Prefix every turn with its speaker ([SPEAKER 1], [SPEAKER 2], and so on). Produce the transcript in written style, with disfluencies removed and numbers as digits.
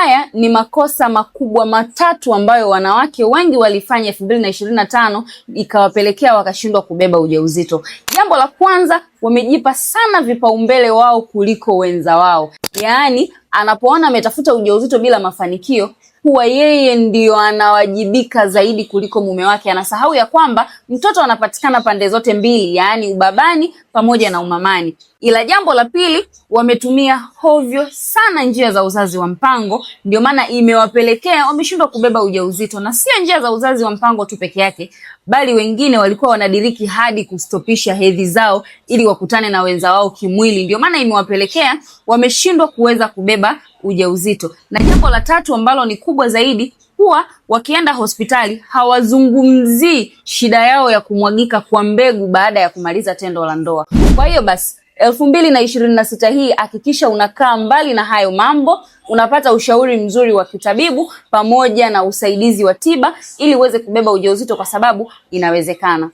[SPEAKER 1] Haya ni makosa makubwa matatu ambayo wanawake wengi walifanya 2025 ikawapelekea wakashindwa kubeba ujauzito. Jambo la kwanza, wamejipa sana vipaumbele wao kuliko wenza wao. Yaani anapoona ametafuta ujauzito bila mafanikio, huwa yeye ndio anawajibika zaidi kuliko mume wake. Anasahau ya kwamba mtoto anapatikana pande zote mbili, yaani ubabani pamoja na umamani. Ila jambo la pili, wametumia hovyo sana njia za uzazi wa mpango, ndio maana imewapelekea wameshindwa kubeba ujauzito. Na sio njia za uzazi wa mpango tu peke yake, bali wengine walikuwa wanadiriki hadi kustopisha hedhi zao ili wakutane na wenza wao kimwili. Ndio maana imewapelekea wameshindwa kuweza kubeba ujauzito. Na jambo la tatu ambalo ni kubwa zaidi, huwa wakienda hospitali hawazungumzii shida yao ya kumwagika kwa mbegu baada ya kumaliza tendo la ndoa. Kwa hiyo basi 2026 hii hakikisha unakaa mbali na hayo mambo, unapata ushauri mzuri wa kitabibu pamoja na usaidizi wa tiba ili uweze kubeba ujauzito, kwa sababu inawezekana.